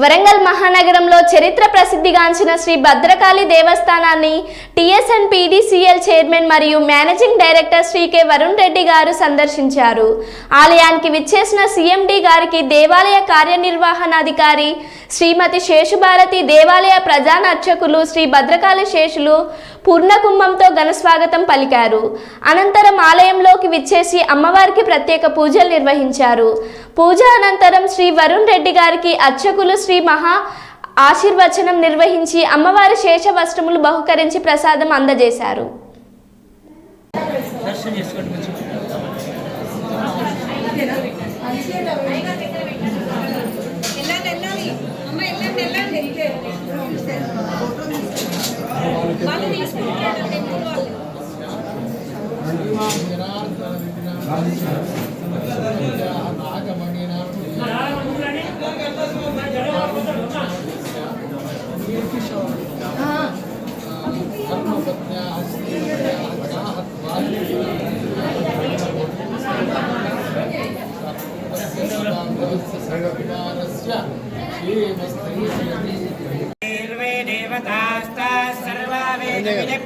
వరంగల్ మహానగరంలో చరిత్ర ప్రసిద్ధిగాంచిన శ్రీ భద్రకాళి దేవస్థానాన్ని టీఎస్ఎన్ పీడీసీఎల్ చైర్మన్ మరియు managing director Shri K Varun Reddy garu సందర్శించారు. ఆలయానికి విచ్చేసిన సీఎండీ గారికి దేవాలయ కార్యనిర్వహణాధికారి శ్రీమతి శేషుభారతి, దేవాలయ ప్రధాన అర్చకులు శ్రీ భద్రకాళి శేషులు పూర్ణకుంభంతో ఘనస్వాగతం పలికారు. అనంతరం ఆలయంలోకి విచ్చేసి అమ్మవారికి ప్రత్యేక పూజలు నిర్వహించారు. పూజ అనంతరం శ్రీ వరుణ్ రెడ్డి గారికి అర్చకులు శ్రీ మహా ఆశీర్వచనం నిర్వహించి అమ్మవారి శేష వస్త్రములు బహుకరించి ప్రసాదం అందజేశారు.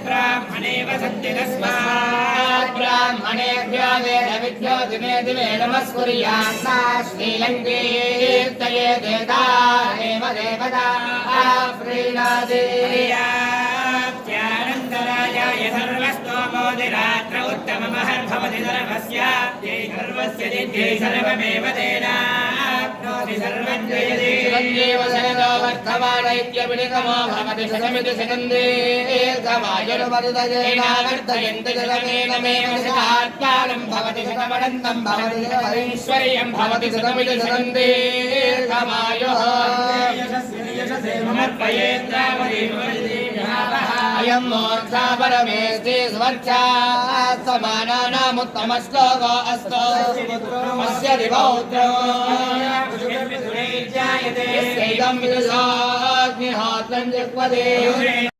ब्राह्मणे वसन्ति तस्मात् ब्राह्मणेभ्यो वेदविद्यो दिने दिने नमस्कुर्यात् श्रीलङ्कीर्तये देवतानेव देवता प्रीणादि प्यानन्दरायाय सर्वस्तोमोदिरात्र उत्तममहर्भवति सर्वस्य जय सर्वस्य जय सर्वमेव तेनाप्नोति सर्वं जयति सन्देव सनदो वर्तमानैक्यविनितमो भवति समिति सनन्दे वर्धयन्ति जगमेनमेव सदात्मानं भवति सदमनन्तं भवति सदैश्वर्यं भवति सदमिति सदन्ते कमायुः अयं मोक्षा परमेष्टि स्वर्चा समानानामुत्तम श्लोको अस्तु अस्य दिवौत्रौ यस्यैदं विदुषोऽग्निहोत्रं जिह्वते